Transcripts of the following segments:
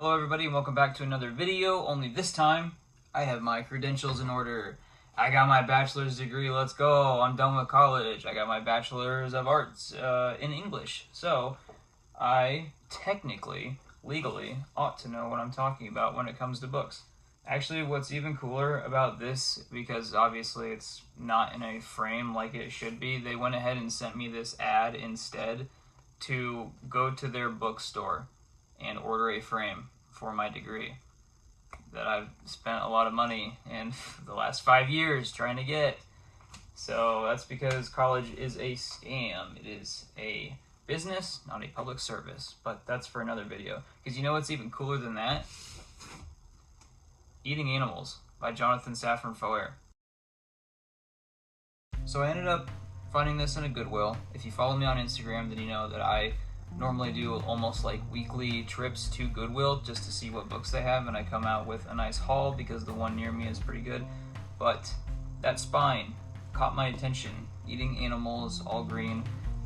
Hello everybody and welcome back to another video, only this time I have my credentials in order. I got my bachelor's degree, let's go, I'm done with college. I got my bachelor's of arts in English. So I technically, legally, ought to know what I'm talking about when it comes to books. Actually, what's even cooler about this, because obviously it's not in a frame like it should be, they went ahead and sent me this ad instead to go to their bookstore and order a frame for my degree that I've spent a lot of money in the last 5 years trying to get. So that's because college is a scam. It is a business, not a public service. But that's for another video. Because you know what's even cooler than that? Eating Animals by Jonathan Safran Foer. So I ended up finding this in a Goodwill. If you follow me on Instagram, then you know that I normally do almost like weekly trips to Goodwill just to see what books they have, and I come out with a nice haul because the one near me is pretty good. But that spine caught my attention. Eating Animals, all green.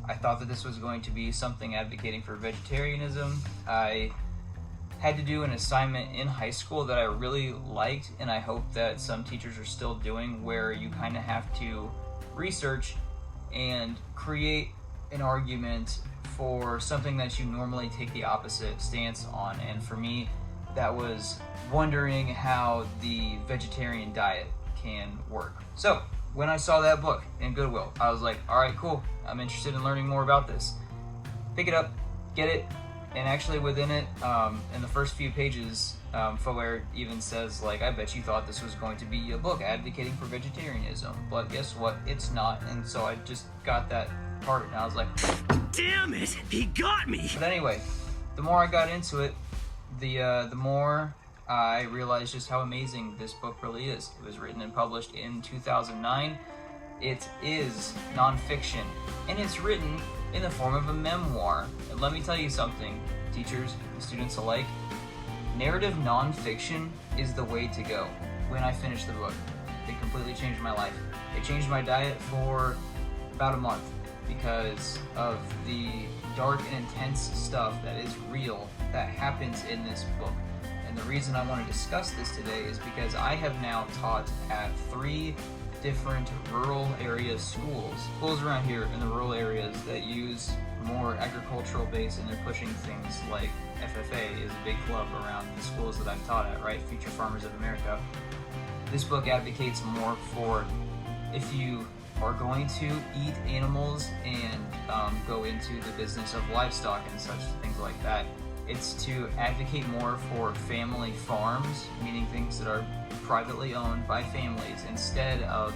I thought that this was going to be something advocating for vegetarianism. I had to do an assignment in high school that I really liked, and I hope that some teachers are still doing, where you kind of have to research and create an argument for something that you normally take the opposite stance on. And for me, that was wondering how the vegetarian diet can work. So when I saw that book in Goodwill, I was like, all right, cool, I'm interested in learning more about this. Pick it up, get it, and actually within it, in the first few pages, Foer even says, like, I bet you thought this was going to be a book advocating for vegetarianism, but guess what, it's not. And so I just got that part and I was like, damn it, he got me. But anyway, the more I got into it, the more I realized just how amazing this book really is. It was written and published in 2009. It is nonfiction, and it's written in the form of a memoir. And let me tell you something, teachers and students alike, narrative nonfiction is the way to go. When I finished the book, it completely changed my life. It changed my diet for about a month because of the dark and intense stuff that is real that happens in this book. And the reason I want to discuss this today is because I have now taught at 3 different rural area schools around here in the rural areas that use more agricultural base, and they're pushing things like FFA is a big club around the schools that I've taught at, right? Future Farmers of America. This book advocates more for if you are going to eat animals and go into the business of livestock and such things like that. It's to advocate more for family farms, meaning things that are privately owned by families instead of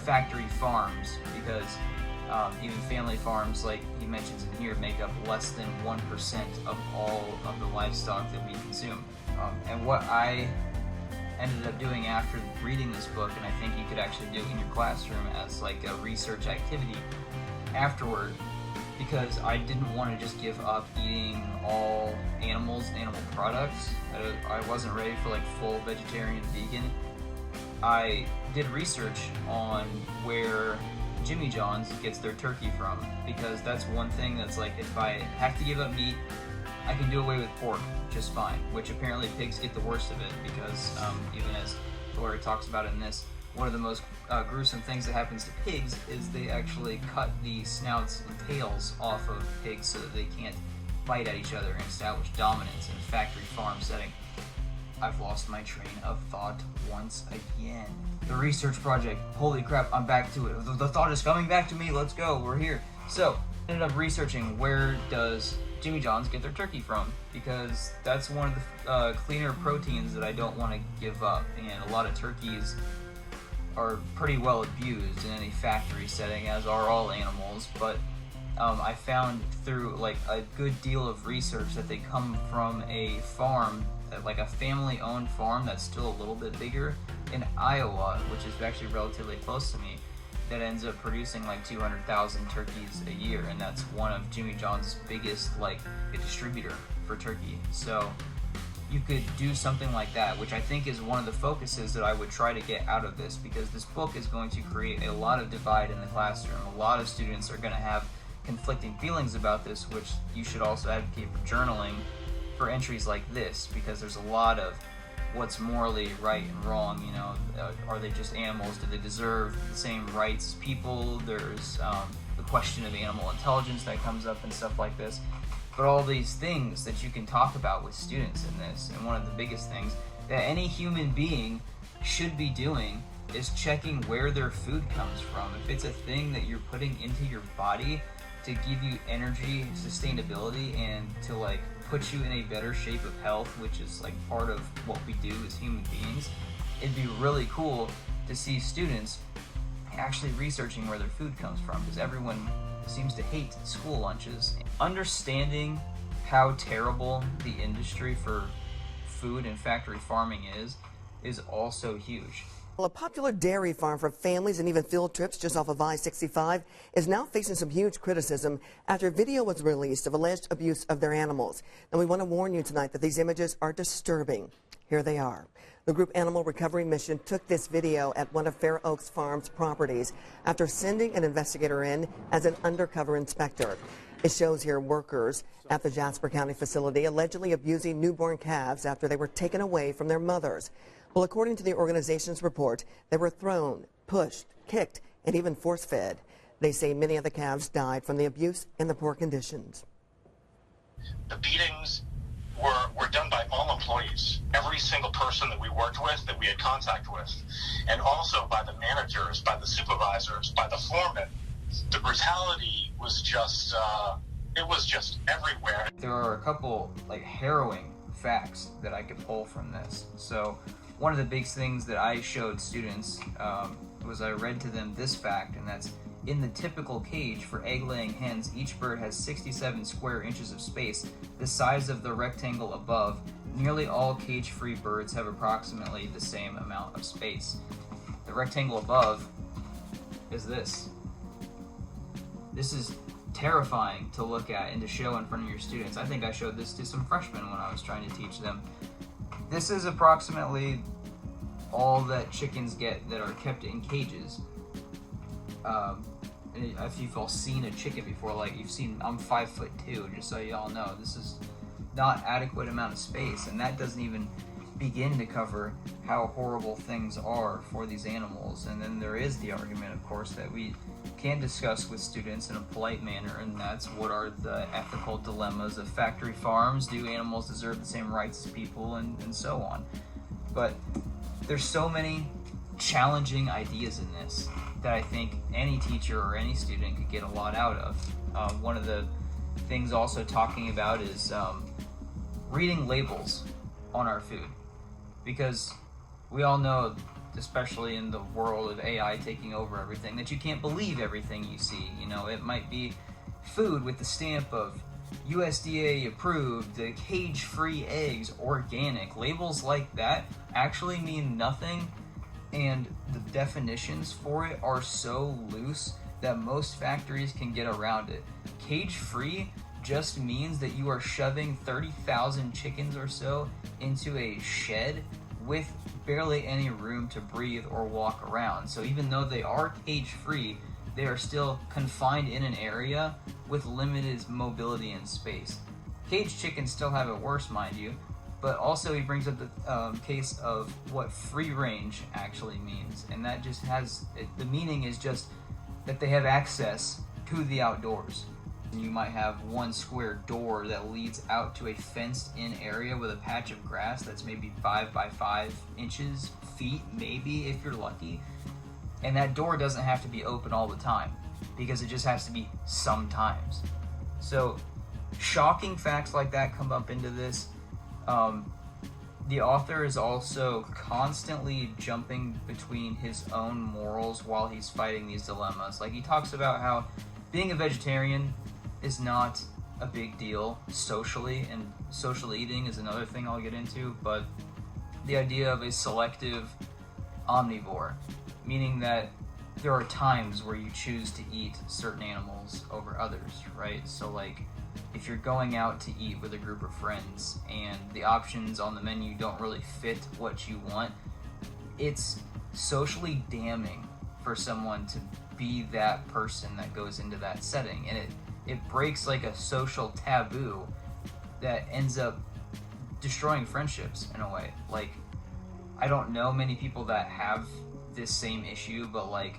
factory farms, because even family farms, like he mentions in here, make up less than 1% of all of the livestock that we consume. And what I ended up doing after reading this book, and I think you could actually do it in your classroom as like a research activity afterward, because I didn't want to just give up eating all animals and animal products. I wasn't ready for like full vegetarian vegan. I did research on where Jimmy John's gets their turkey from, because that's one thing that's like, if I have to give up meat, I can do away with pork just fine, which apparently pigs get the worst of it, because even as Foer talks about in this, one of the most gruesome things that happens to pigs is they actually cut the snouts and tails off of pigs so that they can't bite at each other and establish dominance in a factory farm setting. I've lost my train of thought once again. The research project, holy crap, I'm back to it. The thought is coming back to me, let's go, we're here. So, I ended up researching, where does Jimmy John's get their turkey from, because that's one of the cleaner proteins that I don't want to give up, and a lot of turkeys are pretty well abused in any factory setting, as are all animals. But I found through like a good deal of research that they come from a farm, like a family-owned farm that's still a little bit bigger in Iowa, which is actually relatively close to me, that ends up producing like 200,000 turkeys a year, and that's one of Jimmy John's biggest, like, a distributor for turkey. So you could do something like that, which I think is one of the focuses that I would try to get out of this, because this book is going to create a lot of divide in the classroom. A lot of students are going to have conflicting feelings about this, which you should also advocate for journaling for entries like this, because there's a lot of what's morally right and wrong. You know, are they just animals? Do they deserve the same rights as people? There's the question of animal intelligence that comes up and stuff like this. But all these things that you can talk about with students in this, and one of the biggest things that any human being should be doing is checking where their food comes from. If it's a thing that you're putting into your body to give you energy, sustainability, and to like put you in a better shape of health, which is like part of what we do as human beings, it'd be really cool to see students actually researching where their food comes from, because everyone seems to hate school lunches. Understanding how terrible the industry for food and factory farming is also huge. Well, a popular dairy farm for families and even field trips just off of I-65 is now facing some huge criticism after a video was released of alleged abuse of their animals. And we want to warn you tonight that these images are disturbing. Here they are. The group Animal Recovery Mission took this video at one of Fair Oaks Farm's properties after sending an investigator in as an undercover inspector. It shows here workers at the Jasper County facility allegedly abusing newborn calves after they were taken away from their mothers. Well, according to the organization's report, they were thrown, pushed, kicked, and even force-fed. They say many of the calves died from the abuse and the poor conditions. The beatings were done by all employees, every single person that we worked with, that we had contact with, and also by the managers, by the supervisors, by the foremen. The brutality was just, it was just everywhere. There are a couple like harrowing facts that I could pull from this. So one of the big things that I showed students was I read to them this fact, and that's in the typical cage for egg-laying hens, each bird has 67 square inches of space, the size of the rectangle above. Nearly all cage-free birds have approximately the same amount of space. The rectangle above is this. This is terrifying to look at and to show in front of your students. I think I showed this to some freshmen when I was trying to teach them. This is approximately all that chickens get that are kept in cages. And if you've all seen a chicken before, like you've seen, I'm 5'2", just so y'all know, this is not adequate amount of space, and that doesn't even begin to cover how horrible things are for these animals. And then there is the argument, of course, that we can discuss with students in a polite manner, and that's what are the ethical dilemmas of factory farms. Do animals deserve the same rights as people, and so on. But there's so many challenging ideas in this that I think any teacher or any student could get a lot out of. One of the things also talking about is reading labels on our food, because we all know, especially in the world of AI taking over everything, that you can't believe everything you see. You know, it might be food with the stamp of USDA approved, the cage-free eggs, organic. Labels like that actually mean nothing, and the definitions for it are so loose that most factories can get around it. Cage-free just means that you are shoving 30,000 chickens or so into a shed with barely any room to breathe or walk around. So even though they are cage-free, they are still confined in an area with limited mobility and space. Caged chickens still have it worse, mind you, but also he brings up the case of what free range actually means, and that just has, the meaning is just that they have access to the outdoors. You might have one square door that leads out to a fenced-in area with a patch of grass that's maybe 5 by 5 inches, feet maybe if you're lucky, and that door doesn't have to be open all the time because it just has to be sometimes. So shocking facts like that come up into this. The author is also constantly jumping between his own morals while he's fighting these dilemmas. Like, he talks about how being a vegetarian is not a big deal socially, and social eating is another thing I'll get into, but the idea of a selective omnivore, meaning that there are times where you choose to eat certain animals over others, right? So like, if you're going out to eat with a group of friends and the options on the menu don't really fit what you want, it's socially damning for someone to be that person that goes into that setting, and it breaks like a social taboo that ends up destroying friendships in a way. Like, I don't know many people that have this same issue, but like,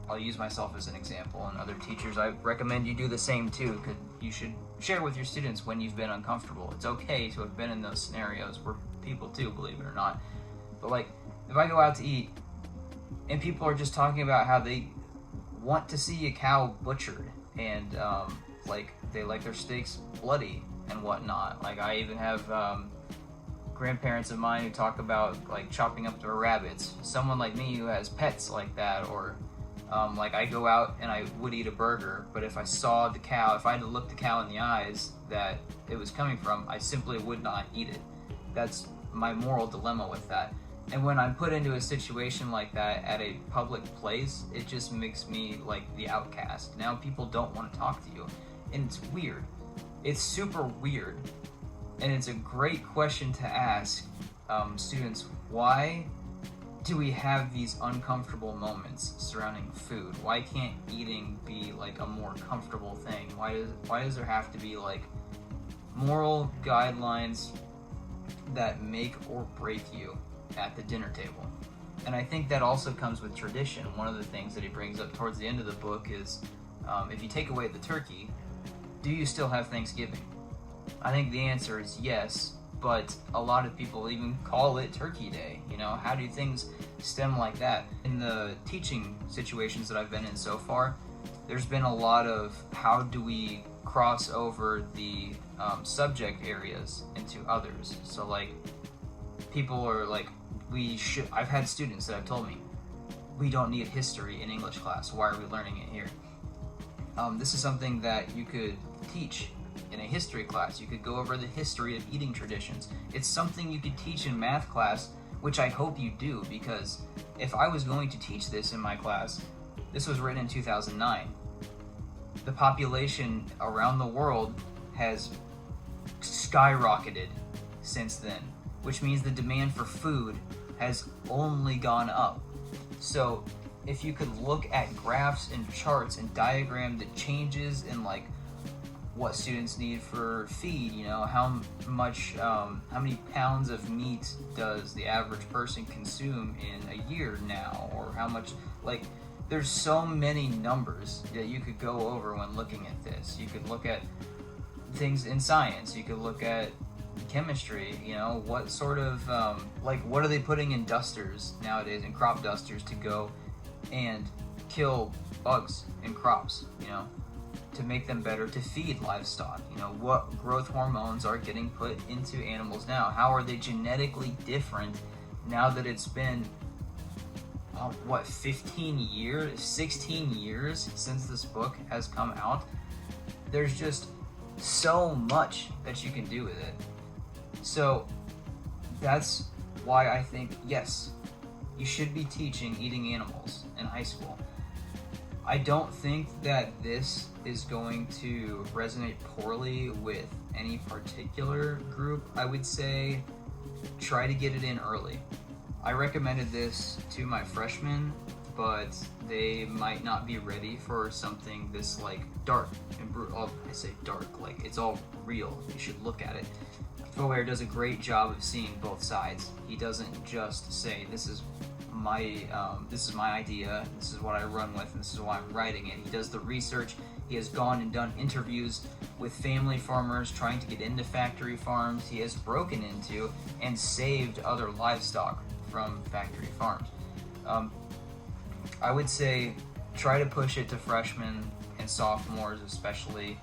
I'll use myself as an example, and other teachers, I recommend you do the same too, because you should share with your students when you've been uncomfortable. It's okay to have been in those scenarios. We're people too, believe it or not. But like, if I go out to eat and people are just talking about how they want to see a cow butchered, and like they like their steaks bloody and whatnot. Like, I even have grandparents of mine who talk about like chopping up their rabbits. Someone like me who has pets like that, or like, I go out and I would eat a burger, but if I saw the cow, if I had to look the cow in the eyes that it was coming from, I simply would not eat it. That's my moral dilemma with that. And when I'm put into a situation like that at a public place, it just makes me like the outcast. Now people don't want to talk to you, and it's weird. It's super weird, and it's a great question to ask students. Why do we have these uncomfortable moments surrounding food? Why can't eating be like a more comfortable thing? Why does there have to be like moral guidelines that make or break you at the dinner table? And I think that also comes with tradition. One of the things that he brings up towards the end of the book is, if you take away the turkey, do you still have Thanksgiving? I think the answer is yes, but a lot of people even call it Turkey Day. You know, how do things stem like that? In the teaching situations that I've been in so far, there's been a lot of how do we cross over the subject areas into others. So like, people are like, I've had students that have told me, we don't need history in English class, why are we learning it here? This is something that you could teach in a history class. You could go over the history of eating traditions. It's something you could teach in math class, which I hope you do, because if I was going to teach this in my class, this was written in 2009. The population around the world has skyrocketed since then, which means the demand for food has only gone up. So if you could look at graphs and charts and diagram the changes in like what students need for feed, you know, how many pounds of meat does the average person consume in a year now, or how much, like, there's so many numbers that you could go over when looking at this. You could look at things in science, you could look at chemistry, you know, what sort of like, what are they putting in dusters nowadays, in crop dusters, to go and kill bugs in crops, you know, to make them better to feed livestock. You know, what growth hormones are getting put into animals now? How are they genetically different now that it's been 15 years, 16 years since this book has come out? There's just so much that you can do with it. So that's why I think, yes, you should be teaching eating animals in high school. I don't think that this is going to resonate poorly with any particular group. I would say try to get it in early. I recommended this to my freshmen, but they might not be ready for something this like dark and brutal. I say dark, like it's all real. You should look at it. Foer does a great job of seeing both sides. He doesn't just say, this is my idea, this is what I run with, and this is why I'm writing it. He does the research. He has gone and done interviews with family farmers trying to get into factory farms. He has broken into and saved other livestock from factory farms. I would say try to push it to freshmen and sophomores especially.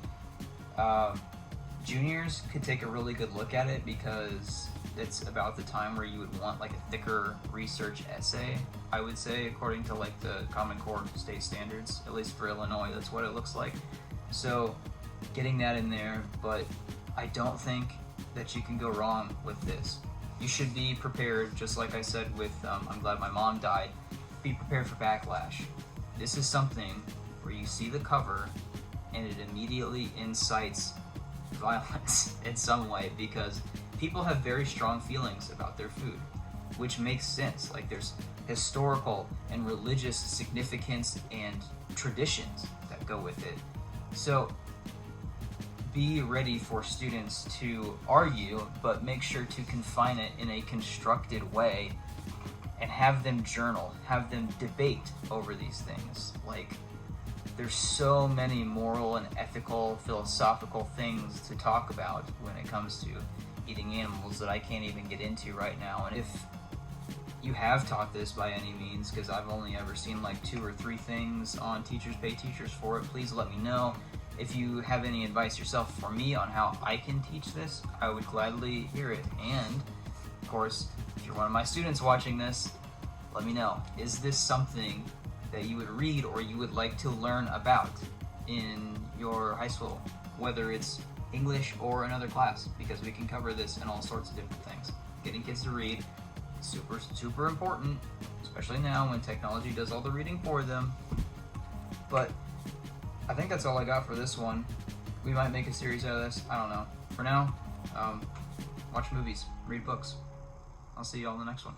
Juniors could take a really good look at it, because it's about the time where you would want like a thicker research essay, I would say, according to like the Common Core state standards, at least for Illinois, that's what it looks like. So getting that in there, but I don't think that you can go wrong with this. You should be prepared, just like I said with I'm Glad My Mom Died, be prepared for backlash. This is something where you see the cover and it immediately incites violence in some way, because people have very strong feelings about their food, which makes sense. Like, there's historical and religious significance and traditions that go with it. So be ready for students to argue, but make sure to confine it in a constructed way and have them journal, have them debate over these things. Like, there's so many moral and ethical, philosophical things to talk about when it comes to eating animals that I can't even get into right now. And if you have taught this by any means, because I've only ever seen like 2 or 3 things on Teachers Pay Teachers for it, please let me know. If you have any advice yourself for me on how I can teach this, I would gladly hear it. And, of course, if you're one of my students watching this, let me know. Is this something that you would read or you would like to learn about in your high school, whether it's English or another class, because we can cover this in all sorts of different things. Getting kids to read, super, super important, especially now when technology does all the reading for them. But I think that's all I got for this one. We might make a series out of this, I don't know. For now, watch movies, read books. I'll see you all in the next one.